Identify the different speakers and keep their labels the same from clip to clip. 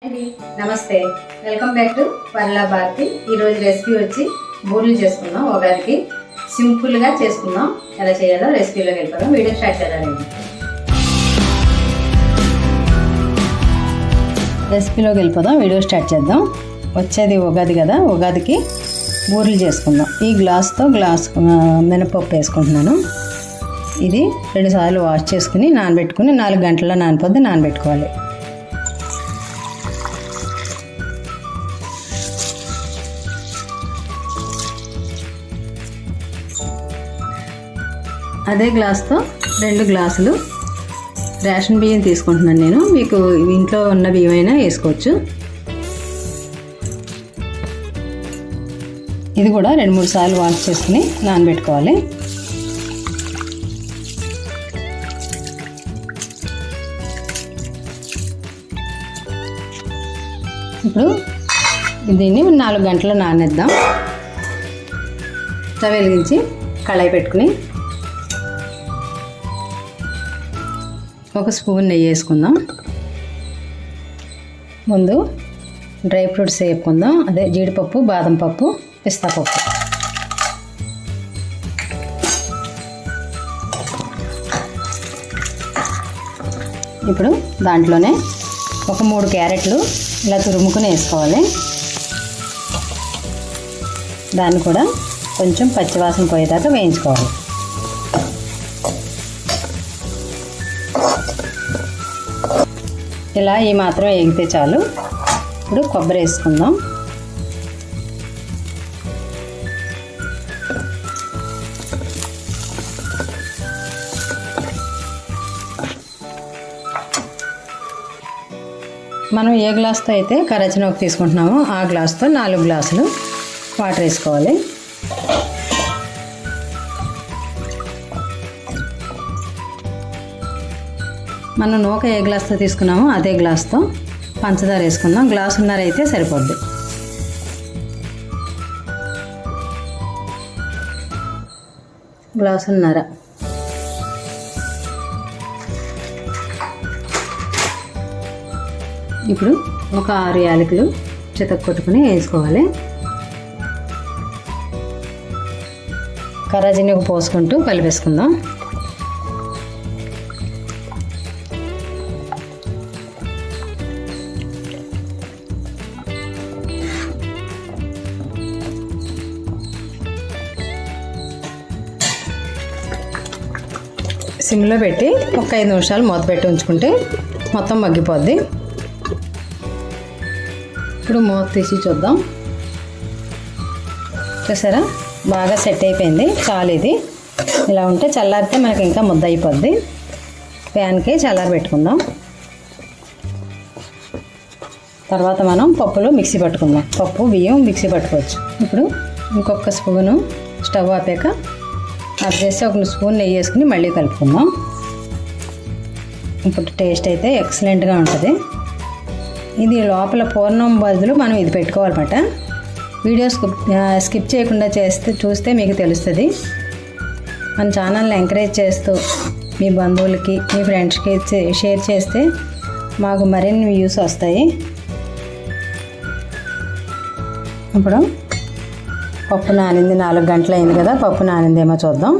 Speaker 1: అండి నమస్తే, welcome back to పర్లా భారతి. ఈరోజు రెసిపీ వచ్చి బూరెలు చేసుకుందాం. ఉగాదికి సింపుల్గా చేసుకుందాం. ఎలా చేయాలో రెసిపీలోకి వెళ్ళిపోదాం. వీడియో స్టార్ట్ చేద్దామండి. రెసిపీలోకి వెళ్ళిపోదాం. వీడియో స్టార్ట్ చేద్దాం. వచ్చేది ఉగాది కదా, ఉగాదికి బూరెలు చేసుకుందాం. ఈ గ్లాస్తో మినపప్పు వేసుకుంటున్నాను. ఇది 2 సార్లు వాష్ చేసుకుని నానబెట్టుకుని 4 గంటల్లో నానబెట్టుకోవాలి. అదే గ్లాస్తో 2 గ్లాసులు రేషన్ బియ్యం తీసుకుంటున్నాను నేను. మీకు ఇంట్లో ఉన్న బియ్యం అయినా వేసుకోవచ్చు. ఇది కూడా 2-3 సార్లు వాష్ చేసుకుని నానబెట్టుకోవాలి. ఇప్పుడు దీన్ని 4 గంటలు నానేద్దాం. స్టవ్ వెలిగించి కళాయి పెట్టుకుని 1 స్పూన్ నెయ్యి వేసుకుందాం. ముందు డ్రై ఫ్రూట్స్ వేపుకుందాం. అదే జీడిపప్పు, బాదం పప్పు, పిస్తా పప్పు. ఇప్పుడు దాంట్లోనే 3 క్యారెట్లు ఇలా తురుముకుని వేసుకోవాలి. దాన్ని కూడా కొంచెం పచ్చివాసన పోయేదాకా వేయించుకోవాలి. ఇలా ఈ మాత్రం వేగితే చాలు. ఇప్పుడు కొబ్బరి వేసుకుందాం. మనం ఏ గ్లాస్తో అయితే కరచనోకు తీసుకుంటున్నామో ఆ గ్లాస్తో 4 గ్లాసులు వాటర్ వేసుకోవాలి. మనం నూక ఏ గ్లాస్తో తీసుకున్నామో అదే గ్లాస్తో పంచదార వేసుకుందాం. గ్లాసున్నర అయితే సరిపోద్ది. గ్లాసున్నర. ఇప్పుడు ఒక 6 యాలకులు చితక్కొట్టుకుని వేసుకోవాలి. కరాజీనికి పోసుకుంటూ కలిపేసుకుందాం. సిమ్లో పెట్టి ఒక 5 నిమిషాలు మూత పెట్టి ఉంచుకుంటే మొత్తం మగ్గిపోద్ది. ఇప్పుడు మూత తీసి చూద్దాం. చూసారా, బాగా సెట్ అయిపోయింది. చాలు. ఇది ఇలా ఉంటే చల్లారితే మనకి ఇంకా ముద్ద అయిపోద్ది. ప్యాన్కి చల్లారి పెట్టుకుందాం. తర్వాత మనం పప్పులో మిక్సీ పట్టుకుందాం. పప్పు బియ్యం మిక్సీ పట్టుకోవచ్చు. ఇప్పుడు ఇంకొక స్పూను స్టవ్ ఆపాక అది చేసి 1 స్పూన్ నెయ్యి వేసుకుని మళ్ళీ కలుపుకుందాం. ఇప్పుడు టేస్ట్ అయితే ఎక్సలెంట్గా ఉంటుంది. ఇది లోపల పూర్ణం బదులు మనం ఇది పెట్టుకోవాలన్నమాట. వీడియో స్కిప్ చేయకుండా చూస్తే మీకు తెలుస్తుంది. మన ఛానల్ని ఎంకరేజ్ చేస్తూ మీ బంధువులకి, మీ ఫ్రెండ్స్కి షేర్ చేస్తే మాకు మరిన్ని వ్యూస్ వస్తాయి. ఇప్పుడు పప్పు నానింది. 4 గంటలు అయింది కదా, పప్పు నానిందేమో చూద్దాం.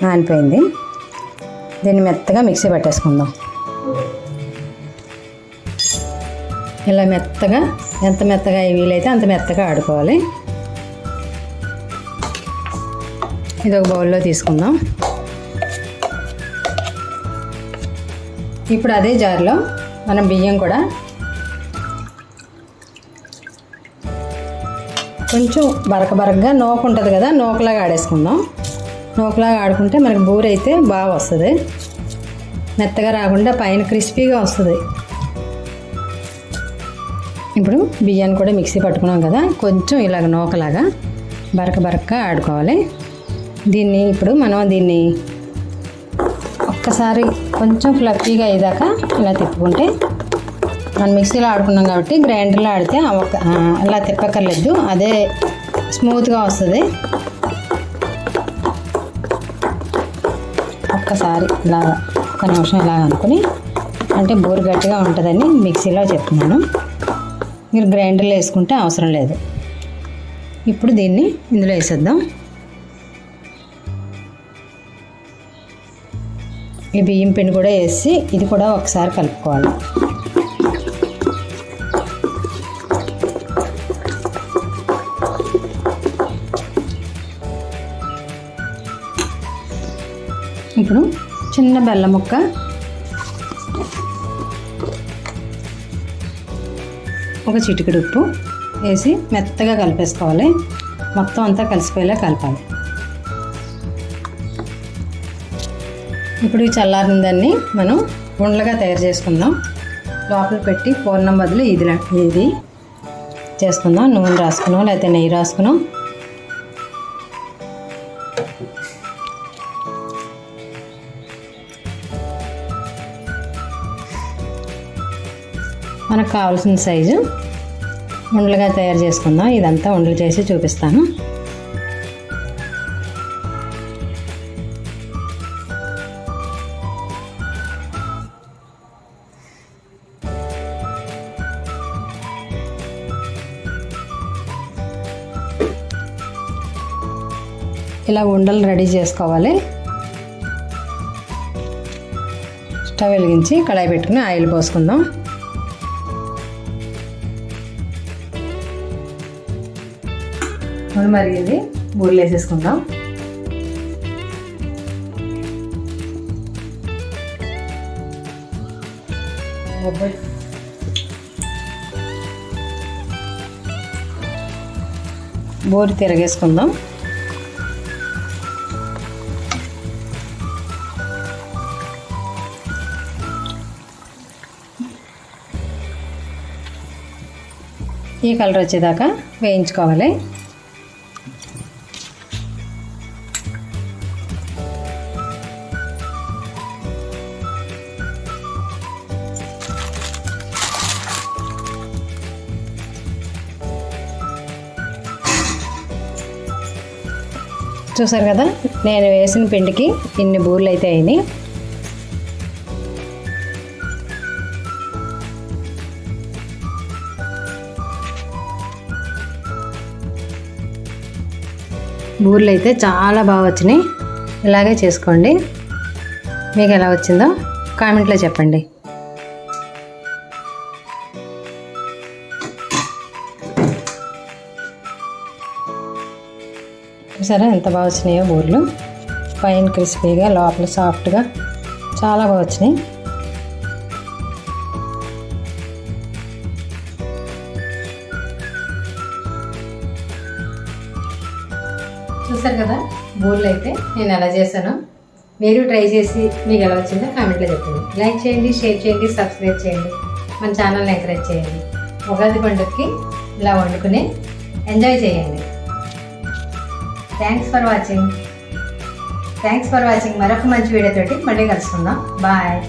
Speaker 1: నానిపోయింది. దీన్ని మెత్తగా మిక్సీ పట్టేసుకుందాం. ఇలా మెత్తగా, ఎంత మెత్తగా వీలైతే అంత మెత్తగా ఆడుకోవాలి. ఇది ఒక బౌల్లో తీసుకుందాం. ఇప్పుడు అదే జార్లో మనం బియ్యం కూడా కొంచెం బరకగా నూక ఉంటుంది కదా, నూకలాగా ఆడేసుకుందాం. నూకలాగా ఆడుకుంటే మనకి బూరె అయితే బాగా వస్తుంది. మెత్తగా రాకుండా పైన క్రిస్పీగా వస్తుంది. ఇప్పుడు బియ్యాన్ని కూడా మిక్సీ పట్టుకున్నాం కదా, కొంచెం ఇలాగ నూకలాగా బరకగా ఆడుకోవాలి. ఇప్పుడు మనం దీన్ని ఒక్కసారి కొంచెం ఫ్లఫీగా అయ్యేదాకా ఇలా తిప్పుకుంటే, మనం మిక్సీలో ఆడుకున్నాం కాబట్టి గ్రైండర్లో ఆడితే అలా తిప్పక్కర్లేదు, అదే స్మూత్గా వస్తుంది. ఒక్కసారి ఇలాగా 1 నిమిషం ఇలాగ అనుకుని అంటే బూరు గట్టిగా ఉంటుందని మిక్సీలో చెప్తున్నాను. మీరు గ్రైండర్లో వేసుకుంటే అవసరం లేదు. ఇప్పుడు దీన్ని ఇందులో వేసేద్దాం. ఈ బియ్యం పిండి కూడా వేసి ఇది కూడా ఒకసారి కలుపుకోవాలి. ఇప్పుడు చిన్న బెల్లం ముక్క, ఒక చిటికెడు ఉప్పు వేసి మెత్తగా కలిపేసుకోవాలి. మొత్తం అంతా కలిసిపోయేలా కలపాలి. ఇప్పుడు ఈ చల్లారిన దాన్ని మనం ఉండలుగా తయారు చేసుకుందాం. లోపల పెట్టి పూర్ణం బదులు ఇది చేసుకుందాం. నూనె రాసుకున్నాం లేకపోతే నెయ్యి రాసుకున్నాం. మనకు కావాల్సిన సైజు ఉండలుగా తయారు చేసుకుందాం. ఇదంతా ఉండలు చేసి చూపిస్తాను. ఇలా ఉండలు రెడీ చేసుకోవాలి. స్టవ్ వెలిగించి కడాయి పెట్టుకుని ఆయిల్ పోసుకుందాం. నూనె మరిగింది, బూరెలు వేసేసుకుందాం. బూరి తిరగేసుకుందాం. ఈ కలర్ వచ్చేదాకా వేయించుకోవాలి. చూసారు కదా, నేను వేసిన పిండికి ఇన్ని బూరెలు అయితే అయినాయి. బూరెలు అయితే చాలా బాగా వచ్చినాయి. ఇలాగే చేసుకోండి. మీకు ఎలా వచ్చిందో కామెంట్లో చెప్పండి. సరే ఎంత బాగా వచ్చినాయో బూరెలు. పైన క్రిస్పీగా, లోపల సాఫ్ట్గా చాలా బాగా వచ్చినాయి. చూసారు కదా బూరెలు అయితే నేను ఎలా చేశానో. మీరు ట్రై చేసి మీకు ఎలా వచ్చిందో కామెంట్లో చెప్పండి. లైక్ చేయండి, షేర్ చేయండి, సబ్స్క్రైబ్ చేయండి. మన ఛానల్ని ఎంకరేజ్ చేయండి. ఉగాది పండుగకి ఇలా వండుకుని ఎంజాయ్ చేయండి. Thanks for watching. మరొక మంచి వీడియోతోటి మళ్ళీ కలుసుకుందాం. బాయ్.